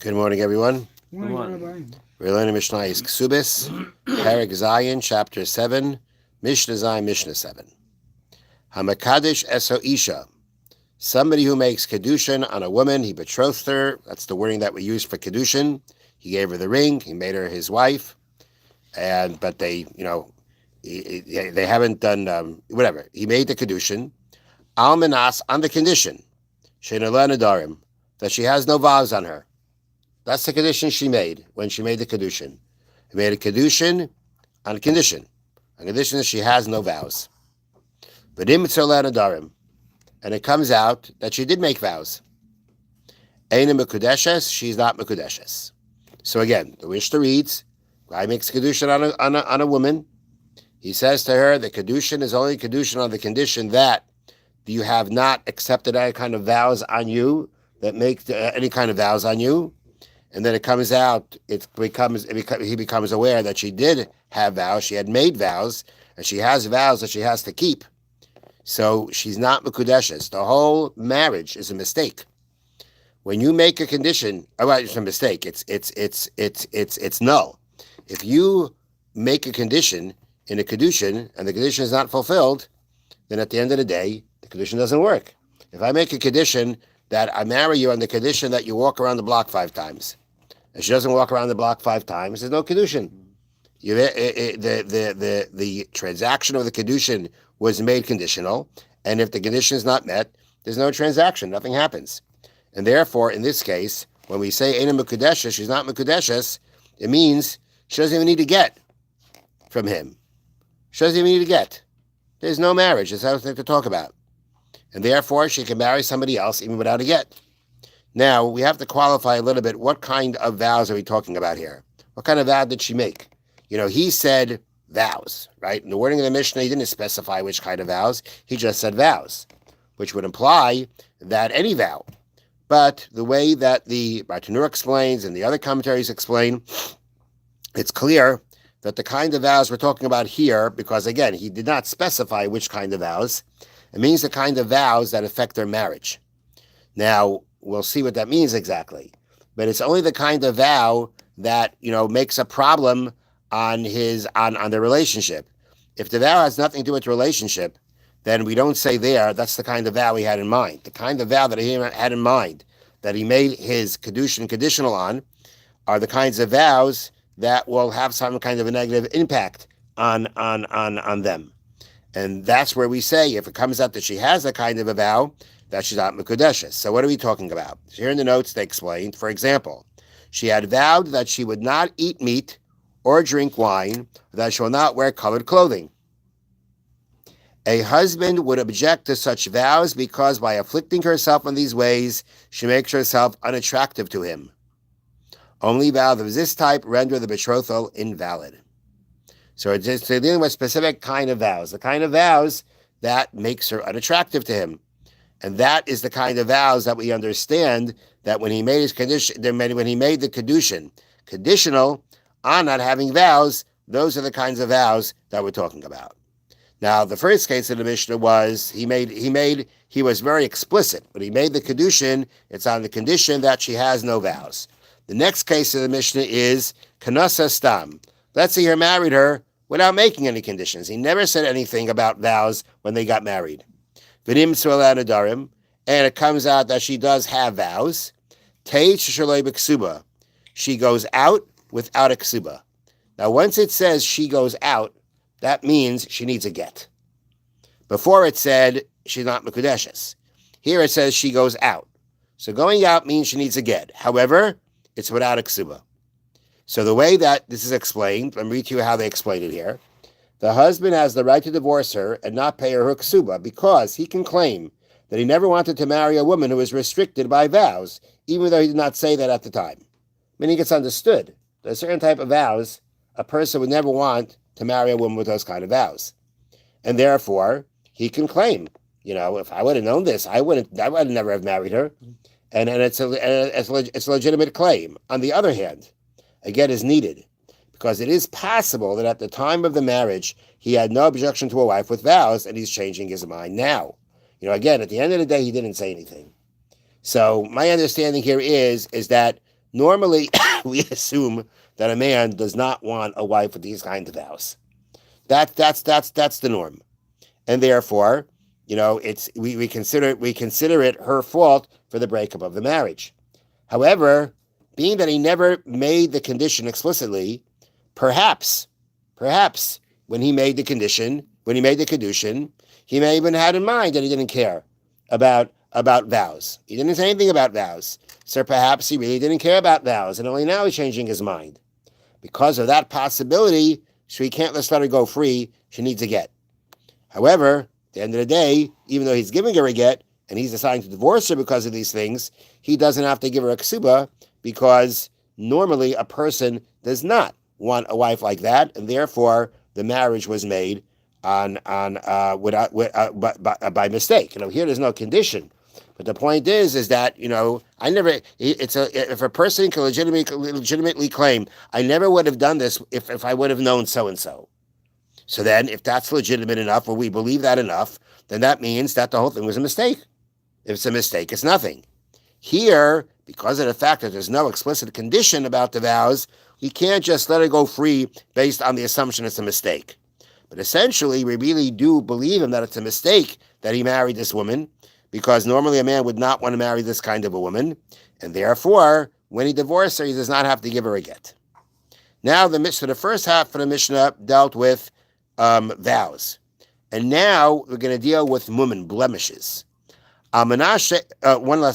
Good morning, everyone. Good morning. We're learning Mishnah is Kesubos, Perek Zayin, Chapter 7, Mishna Zayin, Mishnah 7. Hamakadosh eso isha. Somebody who makes kedushin on a woman, he betrothed her. That's the wording that we use for kedushin. He gave her the ring. He made her his wife. But they haven't done whatever. He made the kedushin. Al minas, on the condition, she'nala nadarim, that she has no vows on her. That's the condition she made when she made the kedushin. She made a kedushin on a condition that she has no vows. V'dim tzoleh nadarim, and it comes out that she did make vows. Eina mekudeshes, she's not mekudeshes. So again, the Mishnah reads, guy makes kedushin on a woman. He says to her, the kedushin is only kedushin on the condition that you have not accepted any kind of vows on you, that make any kind of vows on you. And then it comes out, he becomes aware that she did have vows, she had made vows, and she has vows that she has to keep. So she's not mekudeshes. The whole marriage is a mistake. When you make a condition, it's a mistake. It's null. If you make a condition in a kedushin and the condition is not fulfilled, then at the end of the day, the condition doesn't work. If I make a condition that I marry you on the condition that you walk around the block 5 times, and she doesn't walk around the block 5 times, there's no kedushin. The transaction of the kedushin was made conditional, and if the condition is not met, there's no transaction. Nothing happens. And therefore, in this case, when we say Eina mekudeshes, she's not mekudeshes, it means she doesn't even need to get from him. She doesn't even need to get. There's no marriage. There's nothing to talk about. And therefore, she can marry somebody else even without a get. Now, we have to qualify a little bit. What kind of vows are we talking about here? What kind of vow did she make? He said vows, right? In the wording of the Mishnah, he didn't specify which kind of vows. He just said vows, which would imply that any vow. But the way that the Bartanur explains and the other commentaries explain, it's clear that the kind of vows we're talking about here, because again, he did not specify which kind of vows, it means the kind of vows that affect their marriage. Now, we'll see what that means exactly. But it's only the kind of vow that, makes a problem on the relationship. If the vow has nothing to do with the relationship, then we don't say that's the kind of vow he had in mind. The kind of vow that he had in mind, that he made his kedushin conditional on, are the kinds of vows that will have some kind of a negative impact on them. And that's where we say, if it comes out that she has a kind of a vow, that she's not mekudeshes. So what are we talking about? Here in the notes, they explained, for example, she had vowed that she would not eat meat or drink wine, that she will not wear colored clothing. A husband would object to such vows because by afflicting herself in these ways, she makes herself unattractive to him. Only vows of this type render the betrothal invalid. So it's just dealing with specific kind of vows, the kind of vows that makes her unattractive to him. And that is the kind of vows that we understand that when he made his condition, when he made the kedushin conditional on not having vows, those are the kinds of vows that we're talking about. Now, the first case of the Mishnah was he was very explicit. When he made the kedushin, it's on the condition that she has no vows. The next case of the Mishnah is kanasa stam. Let's say he married her without making any conditions. He never said anything about vows when they got married. V'nim tzoleh nadarim, and it comes out that she does have vows. Teit shaloi b'ksuba. She goes out without a ksuba. Now, once it says she goes out, that means she needs a get. Before it said she's not mekudeshes. Here it says she goes out. So going out means she needs a get. However, it's without a ksuba. So the way that this is explained, let me read to you how they explain it here. The husband has the right to divorce her and not pay her ksuba because he can claim that he never wanted to marry a woman who is restricted by vows, even though he did not say that at the time. Meaning it's understood. There's a certain type of vows a person would never want to marry a woman with those kind of vows. And therefore, he can claim, if I would have known this, I would never have married her. And it's a legitimate claim. On the other hand, a get is needed because it is possible that at the time of the marriage, he had no objection to a wife with vows and he's changing his mind now. Again, at the end of the day, he didn't say anything. So my understanding here is that Normally, we assume that a man does not want a wife with these kinds of vows. That's the norm, and therefore, we consider it her fault for the breakup of the marriage. However, being that he never made the condition explicitly, perhaps when he made the kedushin, he may have even had in mind that he didn't care about vows. He didn't say anything about vows. So perhaps he really didn't care about vows, and only now he's changing his mind. Because of that possibility, so he can't let her go free, she needs a get. However, at the end of the day, even though he's giving her a get, and he's deciding to divorce her because of these things, he doesn't have to give her a ksuba, because normally a person does not want a wife like that, and therefore the marriage was made by mistake. Here there's no condition. But the point is that, if a person can legitimately claim, I never would have done this if I would have known so-and-so. So then, if that's legitimate enough, or we believe that enough, then that means that the whole thing was a mistake. If it's a mistake, it's nothing. Here, because of the fact that there's no explicit condition about the vows, we can't just let her go free based on the assumption it's a mistake. But essentially, we really do believe him that it's a mistake that he married this woman, because normally a man would not want to marry this kind of a woman, and therefore, when he divorced her, he does not have to give her a get. Now, the first half of the Mishnah dealt with vows, and now we're going to deal with mumen, blemishes. One last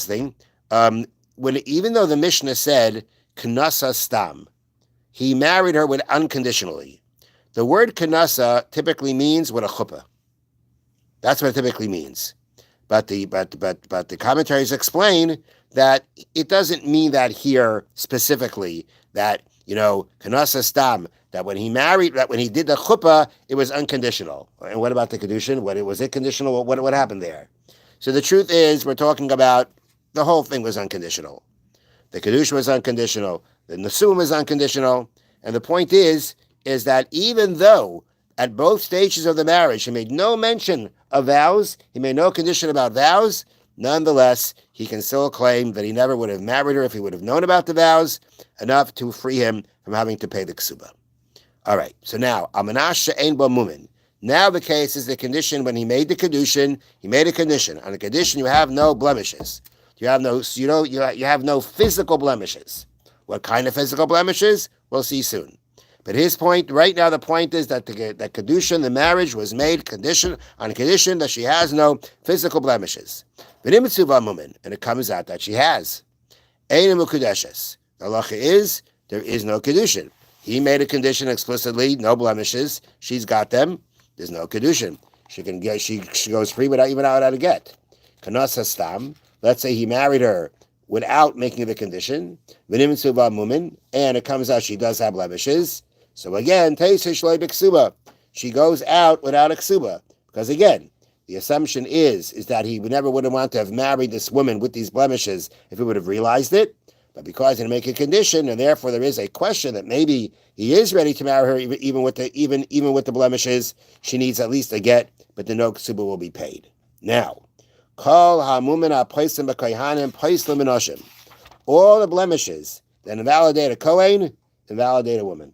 thing, even though the Mishnah said kanasa stam, he married her with unconditionally. The word kanasa typically means with a chuppah. That's what it typically means. But the commentaries explain that it doesn't mean that here specifically, that, kanasa stam, that when he did the chuppah, it was unconditional. And what about the kedushin? Was it conditional? What happened there? So the truth is, we're talking about the whole thing was unconditional. The kedushin was unconditional. The nesum is unconditional. And the point is that even though at both stages of the marriage he made no mention of vows, he made no condition about vows, nonetheless, he can still claim that he never would have married her if he would have known about the vows, enough to free him from having to pay the ksuba. All right, so now, amanash she'ein bo mumin. Now the case is the condition when he made the kedushin, he made a condition. On the condition, you have no blemishes. You have no physical blemishes. What kind of physical blemishes? We'll see soon. But his point, right now, the point is that the kedushin, the marriage, was made on a condition that she has no physical blemishes. And it comes out that she has. The halacha is, there is no kedushin. He made a condition explicitly, no blemishes. She's got them. There's no kedushin. She goes free without a get. Kanasa stam. Let's say he married her without making the condition. And it comes out she does have blemishes. So again, she goes out without a ksuba. Because again, the assumption is that he never would have wanted to have married this woman with these blemishes if he would have realized it. But because he didn't make a condition, and therefore there is a question that maybe he is ready to marry her even with the blemishes, she needs at least a get, but the no ksuba will be paid. Now, all the blemishes that invalidate a Kohen, invalidate a woman.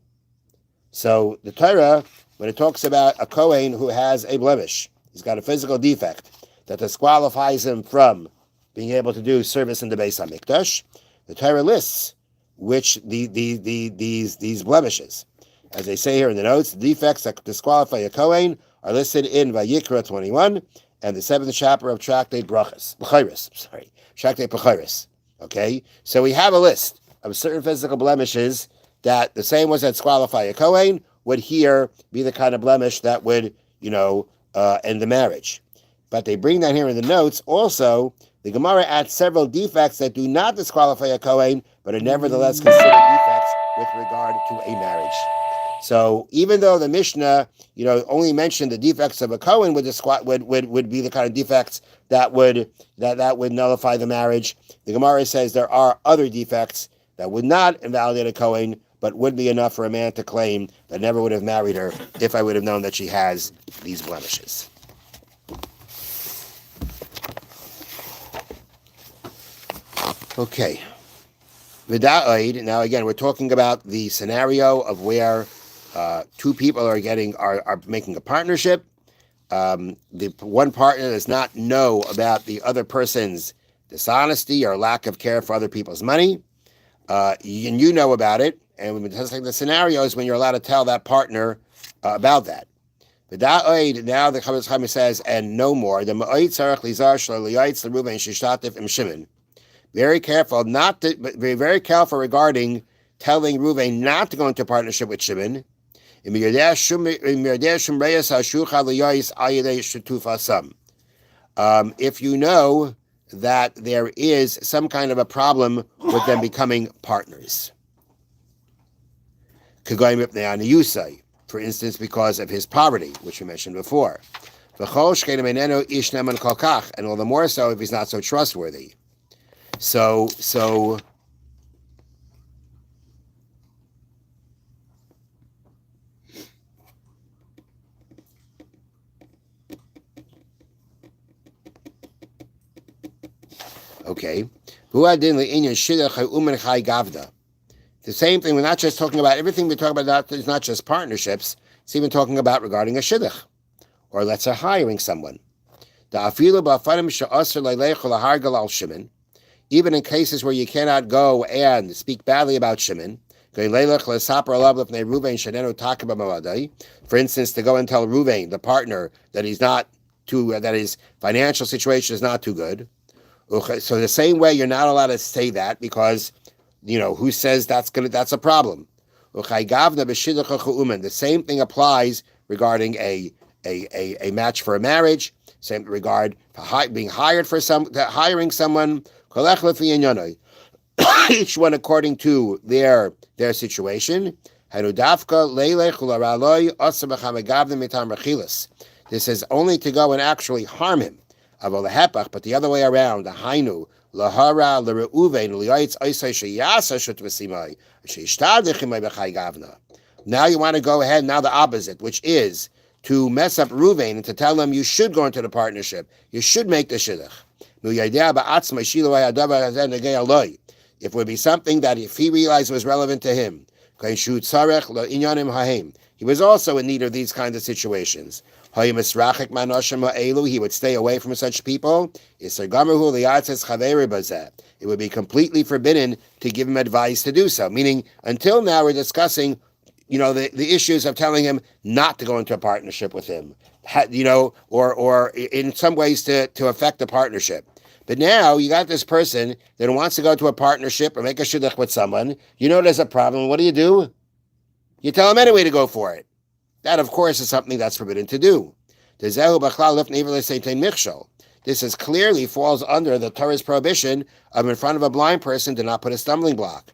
So the Torah, when it talks about a Kohen who has a blemish, he's got a physical defect that disqualifies him from being able to do service in the Beis HaMikdash, the Torah lists which these blemishes. As they say here in the notes, the defects that disqualify a Kohen are listed in Vayikra 21 and the 7th chapter of Tractate Tractate Bechoros. Okay, so we have a list of certain physical blemishes that the same ones that disqualify a Kohen would here be the kind of blemish that would, end the marriage. But they bring that here in the notes. Also, the Gemara adds several defects that do not disqualify a Kohen, but are nevertheless considered defects with regard to a marriage. So even though the Mishnah, only mentioned the defects of a Kohen would be the kind of defects that would nullify the marriage, the Gemara says there are other defects that would not invalidate a Kohen, but would be enough for a man to claim that never would have married her if I would have known that she has these blemishes. Okay. V'da'oid. Now again, we're talking about the scenario of where two people are making a partnership. The one partner does not know about the other person's dishonesty or lack of care for other people's money, and you know about it. And we've been testing the scenarios when you're allowed to tell that partner about that. V'da'oid. Now the Chaim says, and no more. The ma'oid tzarich lizar shlo liyaitz l'Ruven shishtatif im Shimon. Very careful be very careful regarding telling Reuven not to go into partnership with Shimon. If you know that there is some kind of a problem with them becoming partners. For instance, because of his poverty, which we mentioned before. And all the more so if he's not so trustworthy. So okay. The same thing, we're not just talking about, everything we talk about is not just partnerships, it's even talking about regarding a shidduch, or let's say hiring someone. Even in cases where you cannot go and speak badly about Shimon, for instance, to go and tell Reuven, the partner, that his financial situation is not too good. So the same way, you're not allowed to say that because, who says that's a problem? The same thing applies regarding a match for a marriage. Same regard for being hired hiring someone. Each one according to their situation. This is only to go and actually harm him. But the other way around, now you want to go ahead, now the opposite, which is to mess up Reuven and to tell him you should go into the partnership, you should make the shidduch. If it would be something that if he realized was relevant to him, he was also in need of these kinds of situations. He would stay away from such people. It would be completely forbidden to give him advice to do so. Meaning, until now we're discussing, the issues of telling him not to go into a partnership with him, or in some ways to affect the partnership. But now you got this person that wants to go to a partnership or make a shidduch with someone. There's a problem. What do? You tell him anyway to go for it. That, of course, is something that's forbidden to do. This clearly falls under the Torah's prohibition of in front of a blind person to not put a stumbling block.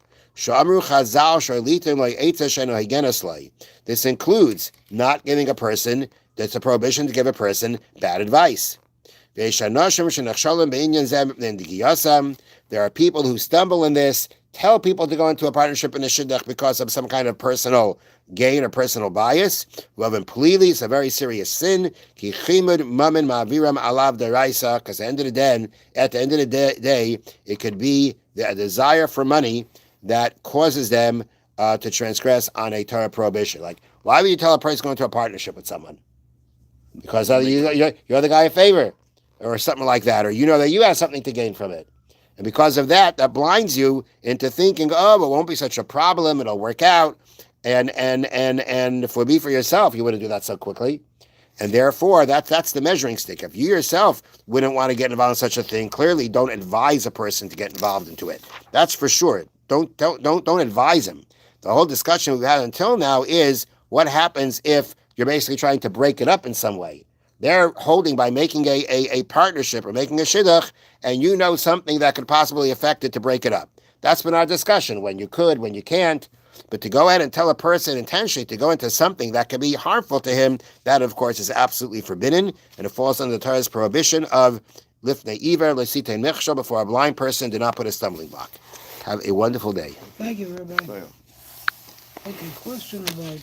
This includes not giving a person, that's a prohibition to give a person bad advice. There are people who stumble in this, tell people to go into a partnership in a shidduch because of some kind of personal gain or personal bias. It's a very serious sin. Because at the end of the day, it could be a desire for money that causes them to transgress on a Torah prohibition. Like, why would you tell a person going to a partnership with someone? Because you're the guy a favor, or something like that, or that you have something to gain from it. And because of that, that blinds you into thinking, it won't be such a problem, it'll work out. And if it would be for yourself, you wouldn't do that so quickly. And therefore, that's the measuring stick. If you yourself wouldn't want to get involved in such a thing, clearly don't advise a person to get involved into it. That's for sure. Don't advise him. The whole discussion we've had until now is what happens if you're basically trying to break it up in some way. They're holding by making a partnership or making a shidduch, and something that could possibly affect it to break it up. That's been our discussion, when you could, when you can't. But to go ahead and tell a person intentionally to go into something that could be harmful to him, that of course is absolutely forbidden, and it falls under the Torah's prohibition of lifnei iver lesitein mechshel, before a blind person, do not put a stumbling block. Have a wonderful day. Thank you, Rabbi. Okay, question about